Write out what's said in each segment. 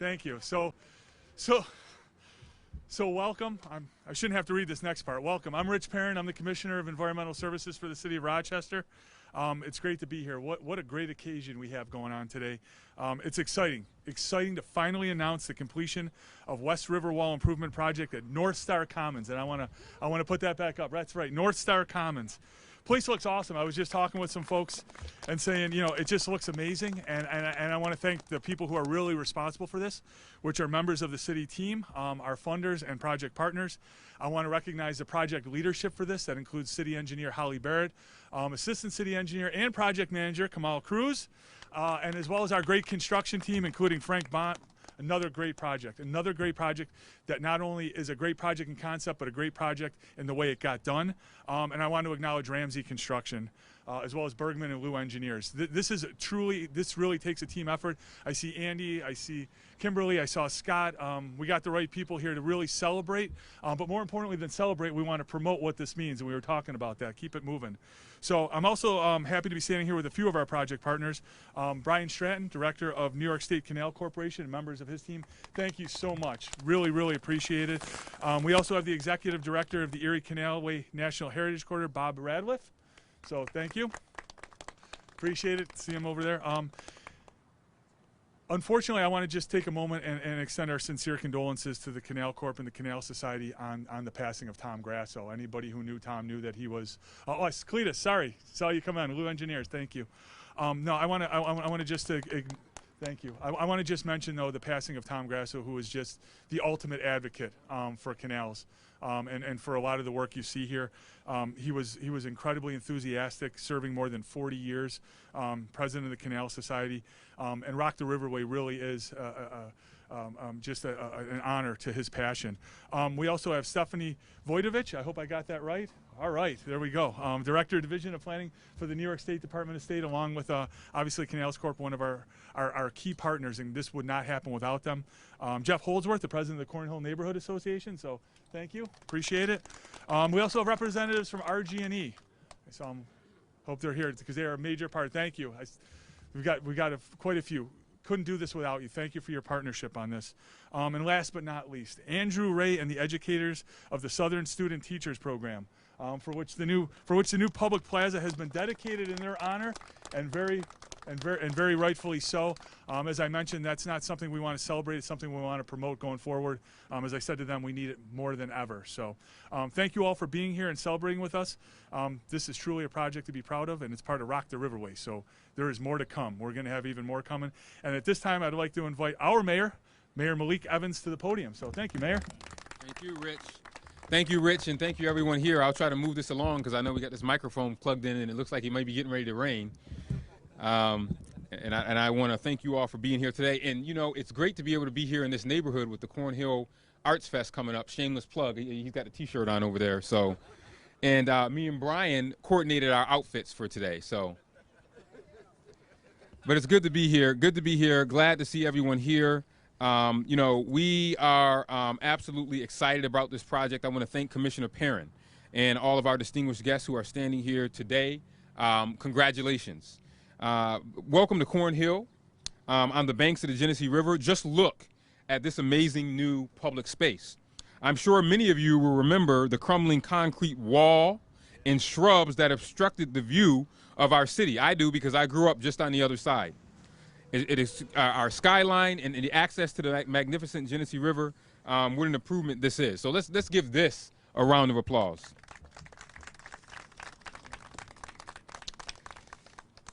Thank you. So welcome. I shouldn't have to read this next part. Welcome. I'm Rich Perrin. I'm the Commissioner of Environmental Services for the City of Rochester. It's great to be here. What a great occasion we have going on today. It's exciting to finally announce the completion of West River Wall Improvement Project at North Star Commons. And I want to put that back up. That's right, North Star Commons. Place looks awesome. I was just talking with some folks and saying, you know, it just looks amazing. And I want to thank the people who are really responsible for this, which are members of the city team, our funders and project partners. I want to recognize the project leadership for this. That includes city engineer Holly Barrett, assistant city engineer and project manager Kamal Cruz, and as well as our great construction team, including Frank Bont. Another great project that not only is a great project in concept, but a great project in the way it got done. And I want to acknowledge Ramsey Construction, as well as Bergman and Liu Engineers. This really takes a team effort. I see Andy, I see Kimberly, I saw Scott. We got the right people here to really celebrate, but more importantly than celebrate, we want to promote what this means, and we were talking about that. Keep it moving. So I'm also happy to be standing here with a few of our project partners. Brian Stratton, Director of New York State Canal Corporation, and members of his team. Thank you so much. Really, really appreciate it. We also have the Executive Director of the Erie Canalway National Heritage Corridor, Bob Radliff. So thank you. Appreciate it. See him over there. Unfortunately, I want to just take a moment and extend our sincere condolences to the Canal Corp and the Canal Society on the passing of Tom Grasso. Anybody who knew Tom knew that he was. Oh, Cletus, sorry, saw you come on. Liu Engineers, thank you. No, I want to just. Thank you. I want to just mention though the passing of Tom Grasso, who was just the ultimate advocate for canals. And for a lot of the work you see here. He was incredibly enthusiastic, serving more than 40 years, president of the Canal Society, and Rock the Riverway really is just an honor to his passion. We also have Stephanie Voidovich. I hope I got that right. All right, there we go. Director of Division of Planning for the New York State Department of State, along with obviously Canals Corp, one of our key partners, and this would not happen without them. Jeff Holdsworth, the president of the Cornhill Neighborhood Association, so thank you, appreciate it. We also have representatives from RG&E. So hope they're here because they are a major part. Thank you. We got quite a few. Couldn't do this without you. Thank you for your partnership on this. And last but not least, Andrew Ray and the educators of the Southern Student Teachers Program, for which the new public plaza has been dedicated in their honor, and very rightfully so. As I mentioned, that's not something we want to celebrate. It's something we want to promote going forward. As I said to them, we need it more than ever. So thank you all for being here and celebrating with us. This is truly a project to be proud of, and it's part of Rock the Riverway. So there is more to come. We're going to have even more coming. And at this time, I'd like to invite our mayor, Mayor Malik Evans, to the podium. So thank you, Mayor. Thank you, Rich. Thank you, Rich, and thank you, everyone here. I'll try to move this along because I know we got this microphone plugged in, and it looks like it might be getting ready to rain. And I want to thank you all for being here today. And, you know, it's great to be able to be here in this neighborhood with the Cornhill Arts Fest coming up. Shameless plug. He's got a T-shirt on over there. So, and me and Brian coordinated our outfits for today. So, but it's good to be here. Good to be here. Glad to see everyone here. You know, we are absolutely excited about this project. I want to thank Commissioner Perrin and all of our distinguished guests who are standing here today. Congratulations. Welcome to Cornhill on the banks of the Genesee River. Just look at this amazing new public space. I'm sure many of you will remember the crumbling concrete wall and shrubs that obstructed the view of our city. I do because I grew up just on the other side. It is our skyline and the access to the magnificent Genesee River. What an improvement this is. So let's give this a round of applause.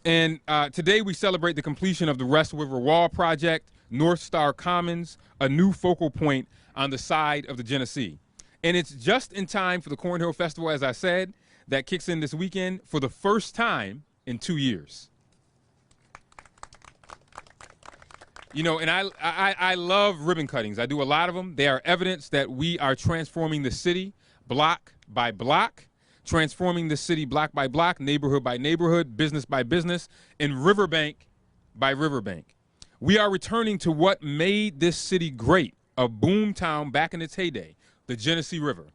And today we celebrate the completion of the West River Wall Project, North Star Commons, a new focal point on the side of the Genesee. And it's just in time for the Cornhill Festival, as I said, that kicks in this weekend for the first time in 2 years. You know, and I love ribbon cuttings. I do a lot of them. They are evidence that we are transforming the city block by block, transforming the city block by block, neighborhood by neighborhood, business by business, and riverbank by riverbank. We are returning to what made this city great, a boom town back in its heyday, the Genesee River,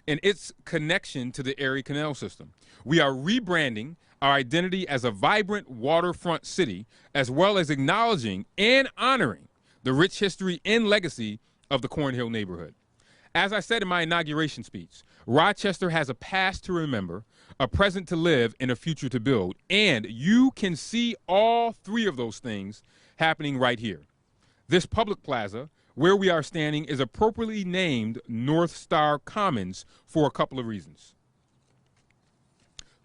and its connection to the Erie Canal system. We are rebranding our identity as a vibrant waterfront city, as well as acknowledging and honoring the the rich history and legacy of the Cornhill neighborhood. As I said in my inauguration speech, Rochester has a past to remember, a present to live, and a future to build. And you can see all three of those things happening right here. This public plaza, where we are standing, is appropriately named North Star Commons for a couple of reasons.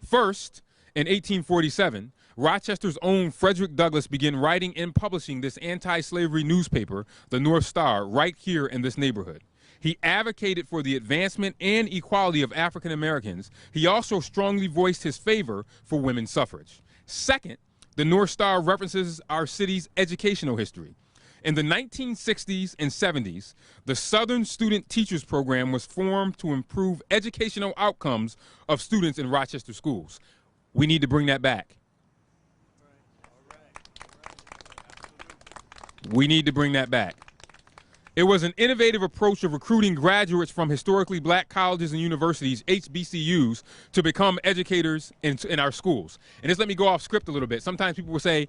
First, in 1847, Rochester's own Frederick Douglass began writing and publishing this anti-slavery newspaper, the North Star, right here in this neighborhood. He advocated for the advancement and equality of African Americans. He also strongly voiced his favor for women's suffrage. Second, the North Star references our city's educational history. In the 1960s and 70s, the Southern Student Teachers Program was formed to improve educational outcomes of students in Rochester schools. We need to bring that back. We need to bring that back. It was an innovative approach of recruiting graduates from historically black colleges and universities, HBCUs, to become educators in our schools. And just let me go off script a little bit. Sometimes people will say,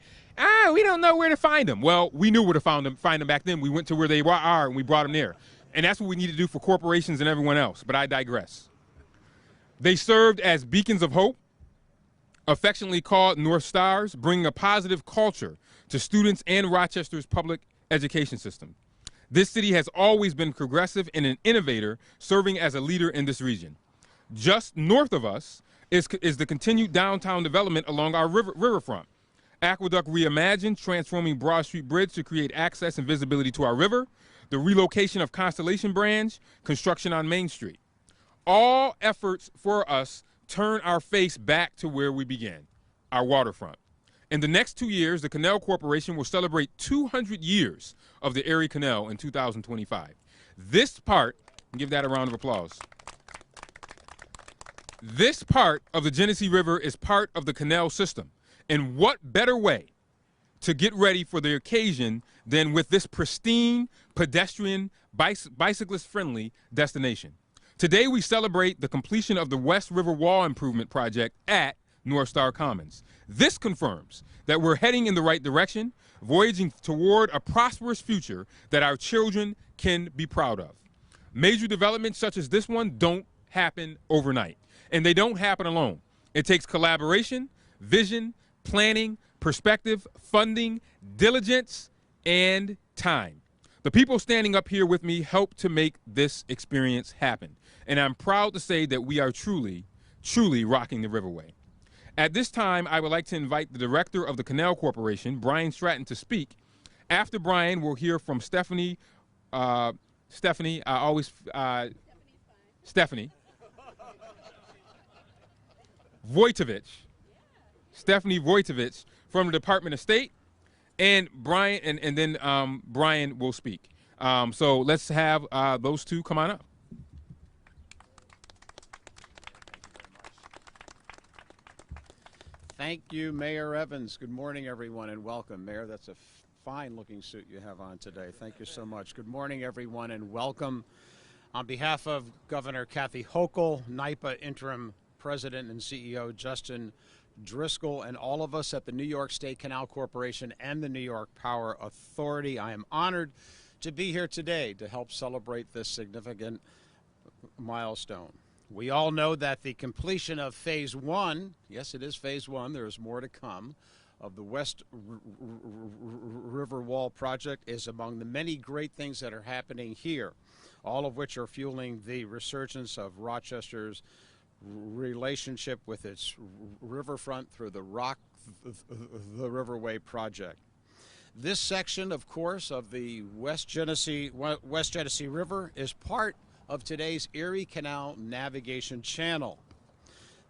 we don't know where to find them. Well, we knew where to find them back then. We went to where they are and we brought them there. And that's what we need to do for corporations and everyone else. But I digress. They served as beacons of hope, affectionately called North Stars, bringing a positive culture to students and Rochester's public education system. This city has always been progressive and an innovator, serving as a leader in this region. Just north of us is the continued downtown development along our riverfront. Aqueduct Reimagined, transforming Broad Street Bridge to create access and visibility to our river. The relocation of Constellation Branch, construction on Main Street. All efforts for us turn our face back to where we began, our waterfront. In the next 2 years, the Canal Corporation will celebrate 200 years of the Erie Canal in 2025. This part, give that a round of applause. This part of the Genesee River is part of the canal system. And what better way to get ready for the occasion than with this pristine, pedestrian, bicyclist-friendly destination? Today, we celebrate the completion of the West River Wall Improvement Project at North Star Commons. This confirms that we're heading in the right direction, voyaging toward a prosperous future that our children can be proud of. Major developments such as this one don't happen overnight, and they don't happen alone. It takes collaboration, vision, planning, perspective, funding, diligence, and time. The people standing up here with me helped to make this experience happen, and I'm proud to say that we are truly, truly rocking the Riverway. At this time, I would like to invite the director of the Canal Corporation, Brian Stratton, to speak. After Brian, we'll hear from Stephanie Stephanie Vojtovich from the Department of State, and Brian, and then Brian will speak. So let's have those two come on up. Thank you, Mayor Evans. Good morning, everyone, and welcome. Mayor, that's a fine-looking suit you have on today. Thank you so much. Good morning, everyone, and welcome. On behalf of Governor Kathy Hochul, NYPA Interim President and CEO Justin Driscoll, and all of us at the New York State Canal Corporation and the New York Power Authority, I am honored to be here today to help celebrate this significant milestone. We all know that the completion of Phase 1, yes, it is Phase 1, there is more to come, of the West River Wall project is among the many great things that are happening here, all of which are fueling the resurgence of Rochester's relationship with its riverfront through the Riverway project. This section, of course, of the West Genesee River is part of today's Erie Canal navigation channel.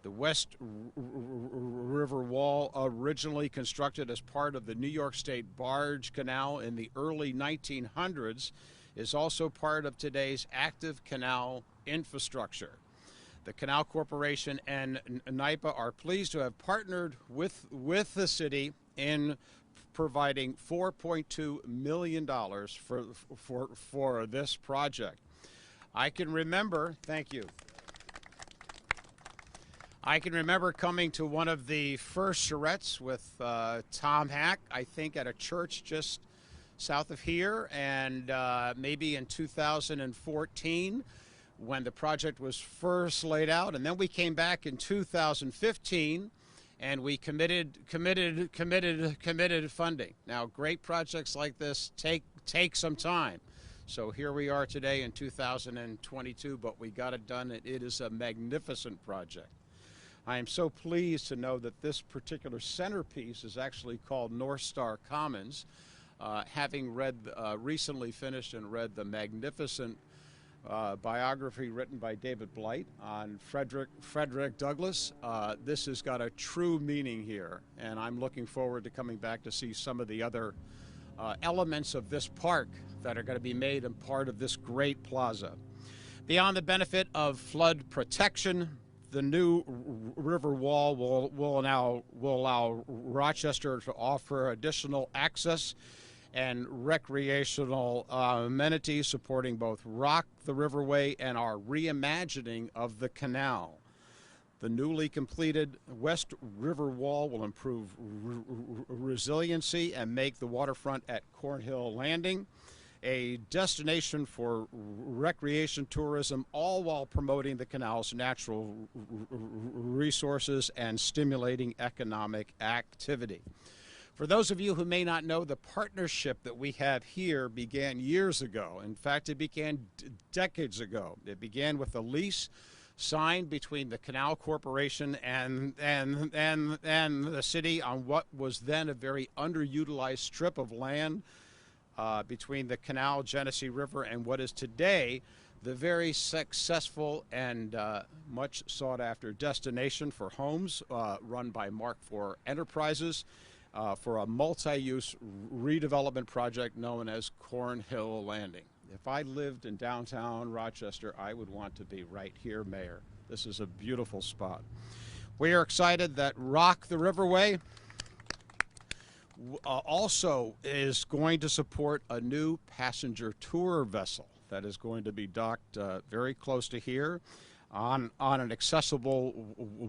The West River Wall, originally constructed as part of the New York State Barge Canal in the early 1900s, is also part of today's active canal infrastructure. The Canal Corporation and NYPA are pleased to have partnered with the city in providing $4.2 million for this project. I can remember, thank you. I can remember coming to one of the first charrettes with Tom Hack, I think at a church just south of here, and maybe in 2014 when the project was first laid out, and then we came back in 2015 and we committed funding. Now, great projects like this take some time. So here we are today in 2022, but we got it done. It is a magnificent project. I am so pleased to know that this particular centerpiece is actually called North Star Commons. Having recently finished and read the magnificent biography written by David Blight on Frederick Douglass, this has got a true meaning here, and I'm looking forward to coming back to see some of the other elements of this park that are going to be made a part of this great plaza. Beyond the benefit of flood protection, the new river wall will allow Rochester to offer additional access and recreational amenities supporting both Rock the Riverway and our reimagining of the canal. The newly completed West River Wall will improve resiliency and make the waterfront at Cornhill Landing a destination for recreation tourism, all while promoting the canal's natural resources and stimulating economic activity. For those of you who may not know, the partnership that we have here began years ago. In fact, it began decades ago. It began with a lease signed between the Canal Corporation and the city on what was then a very underutilized strip of land between the Canal, Genesee River, and what is today the very successful and much sought-after destination for homes run by Mark IV Enterprises for a multi-use redevelopment project known as Cornhill Landing. If I lived in downtown Rochester, I would want to be right here, Mayor. This is a beautiful spot. We are excited that Rock the Riverway also is going to support a new passenger tour vessel that is going to be docked very close to here on an accessible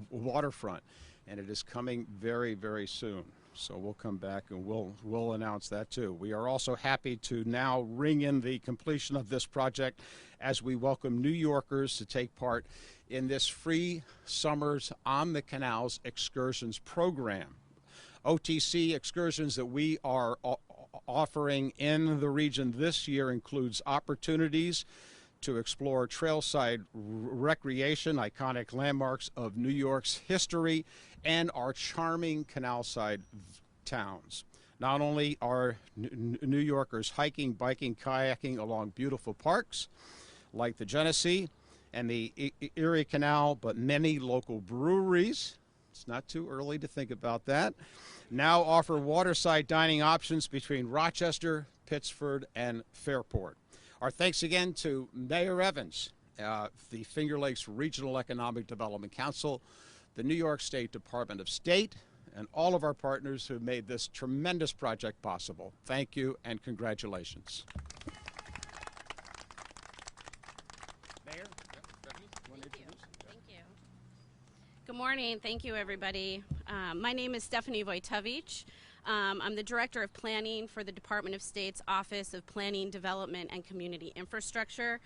waterfront, and it is coming very, very soon. So we'll come back and we'll announce that too. We are also happy to now ring in the completion of this project as we welcome New Yorkers to take part in this free Summers on the Canals excursions program. OTC excursions that we are offering in the region this year includes opportunities to explore trailside recreation, iconic landmarks of New York's history, and our charming canal-side towns. Not only are New Yorkers hiking, biking, kayaking along beautiful parks like the Genesee and the Erie Canal, but many local breweries, it's not too early to think about that, now offer waterside dining options between Rochester, Pittsford, and Fairport. Our thanks again to Mayor Evans, the Finger Lakes Regional Economic Development Council, the New York State Department of State, and all of our partners who made this tremendous project possible. Thank you and congratulations. Mayor? Thank you. Good morning. Thank you, everybody. My name is Stephanie Wojtowicz. I'm the Director of Planning for the Department of State's Office of Planning, Development, and Community Infrastructure.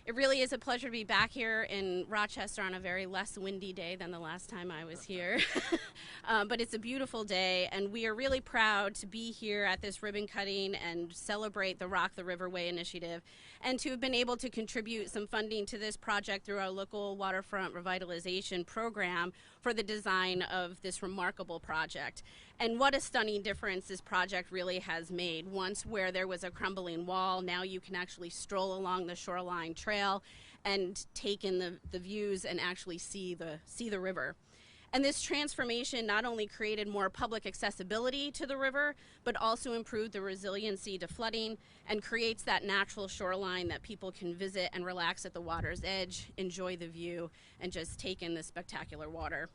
It really is a pleasure to be back here in Rochester on a very less windy day than the last time I was here. But it's a beautiful day, and we are really proud to be here at this ribbon cutting and celebrate the Rock the Riverway initiative, and to have been able to contribute some funding to this project through our local waterfront revitalization program for the design of this remarkable project. And what a stunning difference this project really has made. Once where there was a crumbling wall, now you can actually stroll along the shoreline trail and take in the views and actually see the river. And this transformation not only created more public accessibility to the river, but also improved the resiliency to flooding and creates that natural shoreline that people can visit and relax at the water's edge, enjoy the view, and just take in the spectacular water.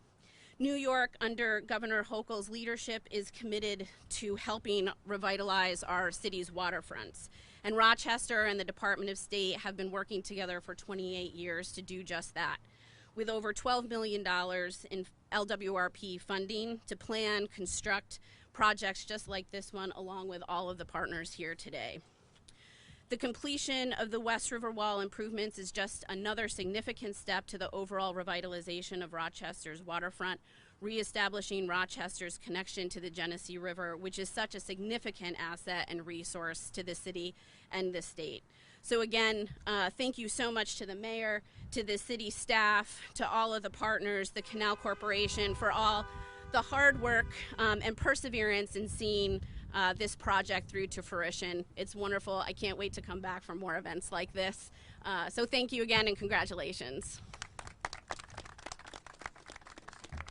New York, under Governor Hochul's leadership, is committed to helping revitalize our city's waterfronts. And Rochester and the Department of State have been working together for 28 years to do just that, with over $12 million in LWRP funding to plan, construct, projects just like this one, along with all of the partners here today. The completion of the West River Wall improvements is just another significant step to the overall revitalization of Rochester's waterfront, reestablishing Rochester's connection to the Genesee River, which is such a significant asset and resource to the city and the state. So again, thank you so much to the mayor, to the city staff, to all of the partners, the Canal Corporation, for all the hard work and perseverance in seeing this project through to fruition. It's wonderful. I can't wait to come back for more events like this. So thank you again and congratulations.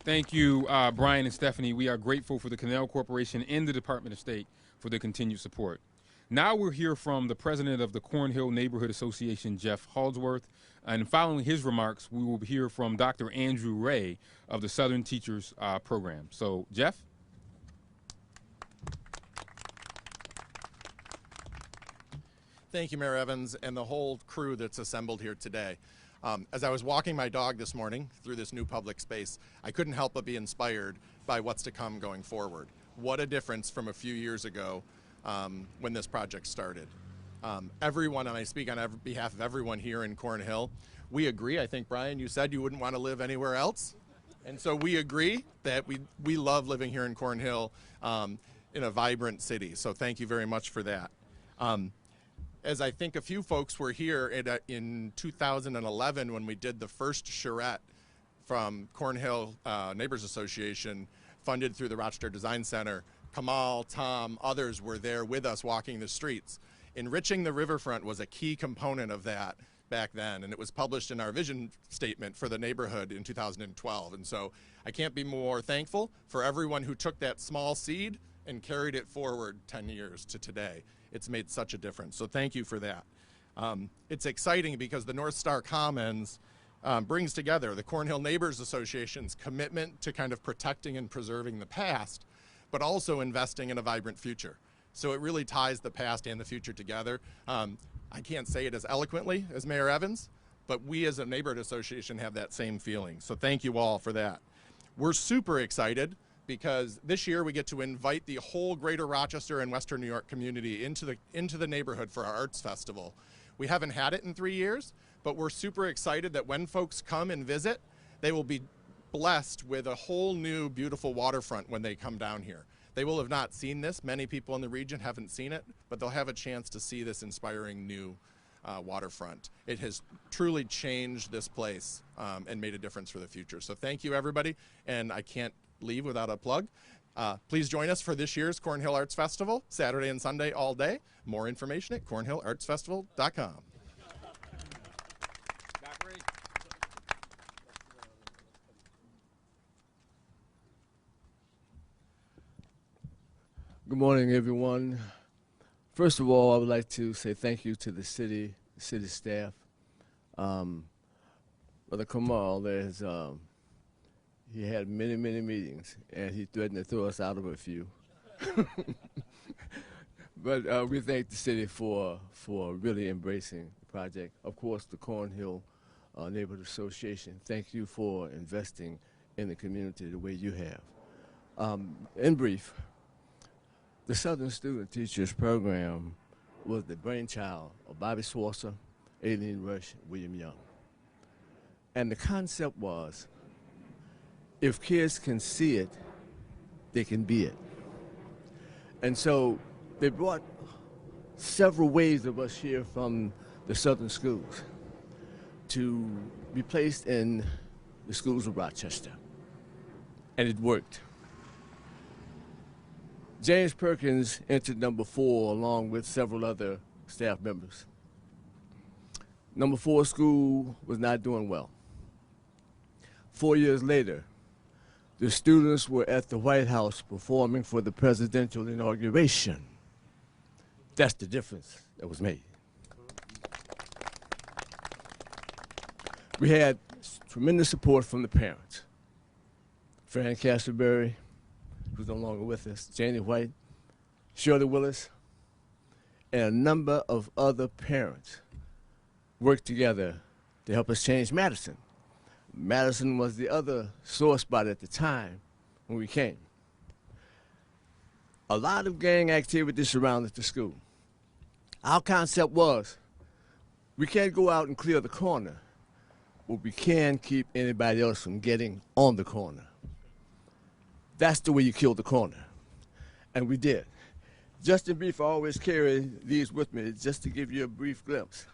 Thank you, Brian and Stephanie. We are grateful for the Canal Corporation and the Department of State for their continued support. Now we'll hear from the president of the Cornhill Neighborhood Association, Jeff Haldsworth, and following his remarks, we will hear from Dr. Andrew Ray of the Southern Teachers Program. So, Jeff? Thank you, Mayor Evans, and the whole crew that's assembled here today. As I was walking my dog this morning through this new public space, I couldn't help but be inspired by what's to come going forward. What a difference from a few years ago when this project started. Everyone, and I speak on behalf of everyone here in Cornhill, we agree. I think, Brian, you said you wouldn't want to live anywhere else. And so we agree that we love living here in Cornhill in a vibrant city. So thank you very much for that. As I think a few folks were here in 2011 when we did the first charrette from Cornhill Neighbors Association, funded through the Rochester Design Center. Kamal, Tom, others were there with us walking the streets. Enriching the riverfront was a key component of that back then, and it was published in our vision statement for the neighborhood in 2012. And so I can't be more thankful for everyone who took that small seed and carried it forward 10 years to today. It's made such a difference, so thank you for that. It's exciting because the North Star Commons brings together the Cornhill Neighbors Association's commitment to kind of protecting and preserving the past, but also investing in a vibrant future. So it really ties the past and the future together. I can't say it as eloquently as Mayor Evans, but we as a neighborhood association have that same feeling. So thank you all for that. We're super excited because this year we get to invite the whole greater Rochester and Western New York community into the neighborhood for our Arts Festival. We haven't had it in 3 years, but we're super excited that when folks come and visit, they will be blessed with a whole new beautiful waterfront when they come down here. They will have not seen this. Many people in the region haven't seen it, but they'll have a chance to see this inspiring new waterfront. It has truly changed this place and made a difference for the future. So thank you, everybody, and I can't leave without a plug. Please join us for this year's Cornhill Arts Festival, Saturday and Sunday all day. More information at cornhillartsfestival.com. Good morning, everyone. First of all, I would like to say thank you to the city staff. Brother Kamal, he had many meetings, and he threatened to throw us out of a few. But we thank the city for really embracing the project. Of course, the Cornhill Neighborhood Association, thank you for investing in the community the way you have. In brief, the Southern Student Teachers Program was the brainchild of Bobby Swartzer, Aileen Rush, William Young. And the concept was, if kids can see it, they can be it. And so they brought several waves of us here from the Southern schools to be placed in the schools of Rochester. And it worked. James Perkins entered number 4 along with several other staff members. Number 4 school was not doing well. 4 years later, the students were at the White House performing for the presidential inauguration. That's the difference that was made. We had tremendous support from the parents. Fran Castleberry, who's no longer with us, Janie White, Shirley Willis, and a number of other parents worked together to help us change Madison. Madison was the other sore spot at the time when we came. a lot of gang activity surrounded the school. Our concept was, we can't go out and clear the corner, but we can keep anybody else from getting on the corner. That's the way you kill the corner. And we did. Just in brief, I always carry these with me just to give you a brief glimpse.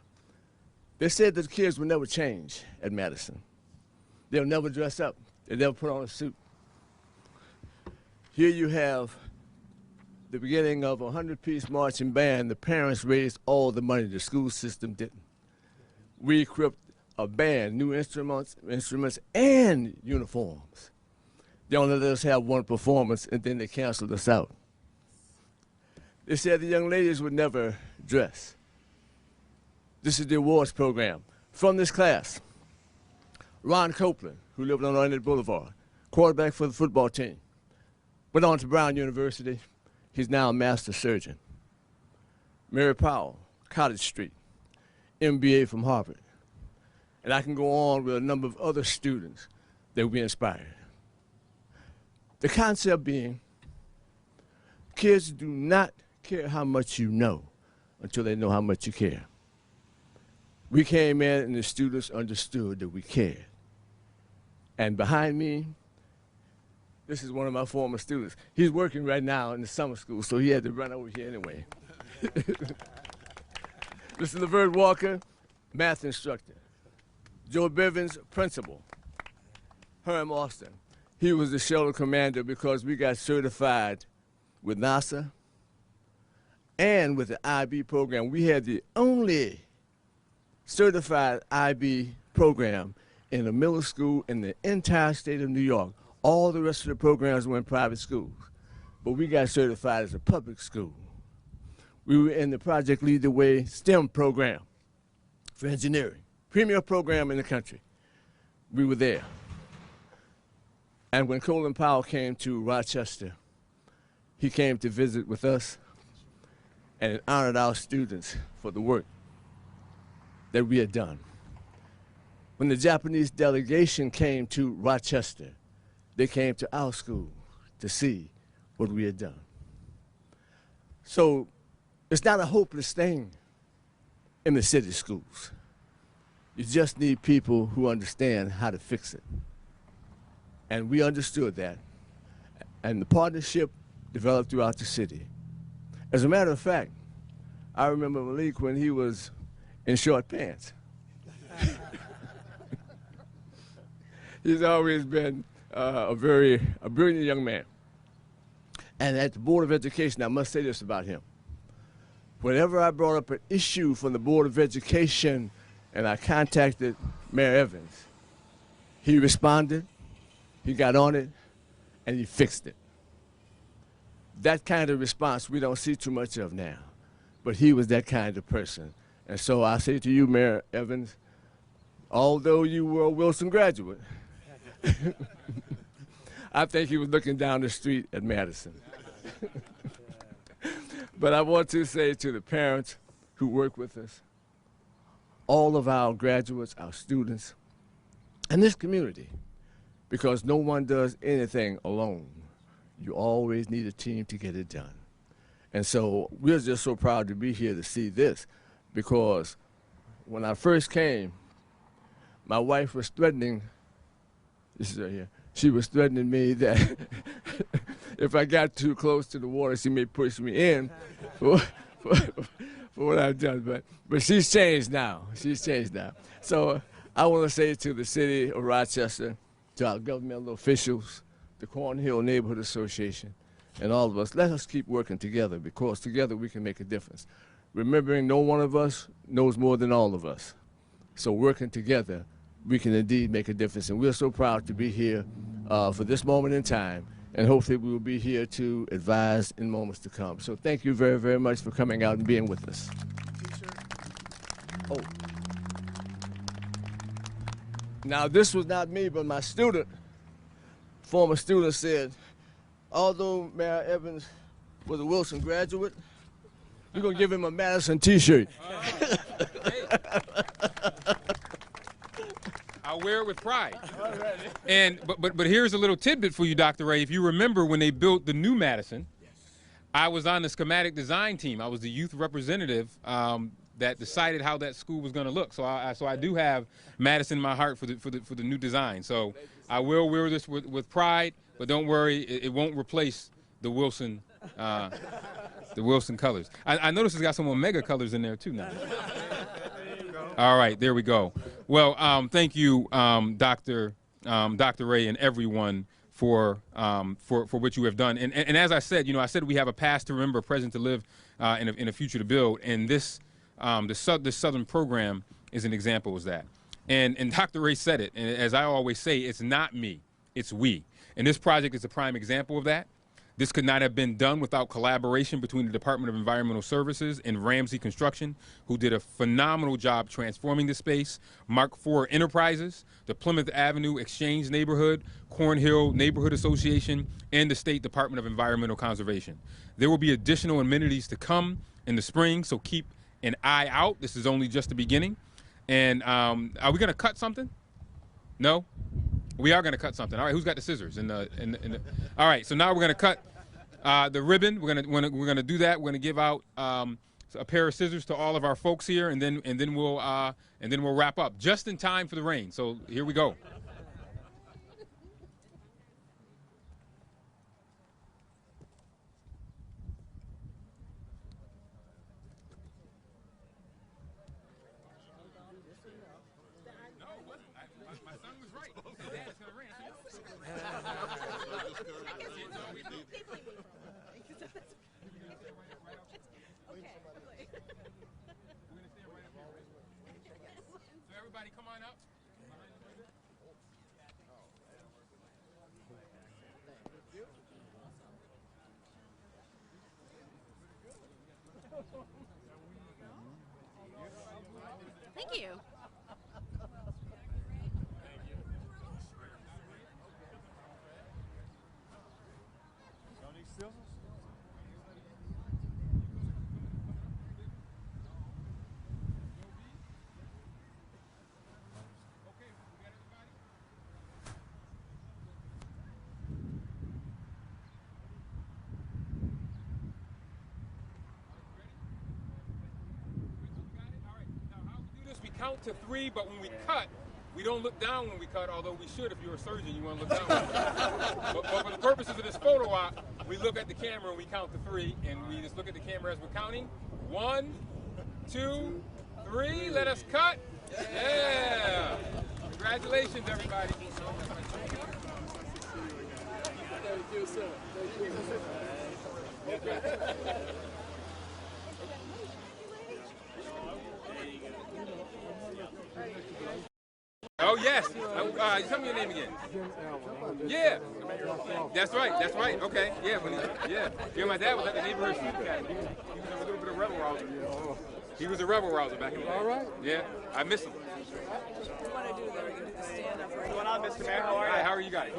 They said that the kids will never change at Madison. They'll never dress up. They'll never put on a suit. Here you have the beginning of a 100-piece marching band. The parents raised all the money. The school system didn't. We equipped a band, new instruments and uniforms. They only let us have one performance, and then they canceled us out. They said the young ladies would never dress. This is the awards program. From this class, Ron Copeland, who lived on Orlando Boulevard, quarterback for the football team, went on to Brown University. He's now a master surgeon. Mary Powell, Cottage Street, MBA from Harvard. And I can go on with a number of other students that we inspired. The concept being, kids do not care how much you know until they know how much you care. We came in and the students understood that we cared. And behind me, this is one of my former students. He's working right now in the summer school, so he had to run over here anyway. Mr. Lavert Walker, math instructor. Joe Bivens, principal. Herm Austin, he was the shuttle commander because we got certified with NASA and with the IB program. We had the only certified IB program in a middle school in the entire state of New York. All the rest of the programs were in private schools, but we got certified as a public school. We were in the Project Lead the Way STEM program for engineering, premier program in the country. We were there. And when Colin Powell came to Rochester, he came to visit with us and honored our students for the work that we had done. When the Japanese delegation came to Rochester, they came to our school to see what we had done. So it's not a hopeless thing in the city schools. You just need people who understand how to fix it. And we understood that. And the partnership developed throughout the city. As a matter of fact, I remember Malik when he was in short pants. He's always been a brilliant young man. And at the Board of Education, I must say this about him. Whenever I brought up an issue from the Board of Education and I contacted Mayor Evans, he responded, he got on it, and he fixed it. That kind of response we don't see too much of now, but he was that kind of person. And so I say to you, Mayor Evans, although you were a Wilson graduate, I think he was looking down the street at Madison. But I want to say to the parents who work with us, all of our graduates, our students, and this community, because no one does anything alone. You always need a team to get it done. And so we're just so proud to be here to see this, because when I first came, my wife was threatening, this is right here, she was threatening me that if I got too close to the water, she may push me in for what I've done. But she's changed now. She's changed now. So I want to say to the city of Rochester, to our governmental officials, the Cornhill Neighborhood Association, and all of us, let us keep working together, because together we can make a difference. Remembering no one of us knows more than all of us. So working together, we can indeed make a difference. And we're so proud to be here for this moment in time, and hopefully we will be here to advise in moments to come. So thank you very, very much for coming out and being with us. Oh. Now this was not me, but my student, former student, said, although Mayor Evans was a Wilson graduate, we're gonna give him a Madison t-shirt. I'll wear it with pride. And but here's a little tidbit for you, Dr. Ray. If you remember when they built the new Madison, I was on the schematic design team. I was the youth representative that decided how that school was going to look. So I do have Madison in my heart for the new design. So I will wear this with pride, but don't worry, it won't replace the Wilson colors. I noticed it's got some Omega colors in there too now. All right, there we go. Well, thank you, Dr. Ray, and everyone for what you have done. And as I said, I said we have a past to remember, a present to live, and a future to build. And this Southern program is an example of that. And Dr. Ray said it. And as I always say, it's not me, it's we. And this project is a prime example of that. This could not have been done without collaboration between the Department of Environmental Services and Ramsey Construction, who did a phenomenal job transforming the space, Mark IV Enterprises, the Plymouth Avenue Exchange Neighborhood, Cornhill Neighborhood Association, and the State Department of Environmental Conservation. There will be additional amenities to come in the spring, so keep an eye out. This is only just the beginning. And are we going to cut something? No? We are going to cut something. All right, who's got the scissors? All right, so now we're going to cut the ribbon. We're going to do that. We're going to give out a pair of scissors to all of our folks here, and then we'll wrap up just in time for the rain. So here we go. My son was right. Dad, it's going to rain. So everybody come on up. Thank you. Count to 3, but when we cut, we don't look down when we cut, although we should. If you're a surgeon, you want to look down. but for the purposes of this photo op, we look at the camera and we count to 3, and we just look at the camera as we're counting. 1, 2, 3, let us cut. Yeah! Congratulations, everybody. Thank you, sir. Thank you. Oh, yes. Tell me your name again. Yeah. That's right. That's right. Okay. Yeah. Yeah, my dad was at the neighborhood street academy. He was a little bit of rebel rouser. He was a rebel rouser back in the day. All right. Yeah. I miss him. What do you want to do there? You can do the stand-up. What's going on, Mr. Mayor? How are you? Hi, how are you guys?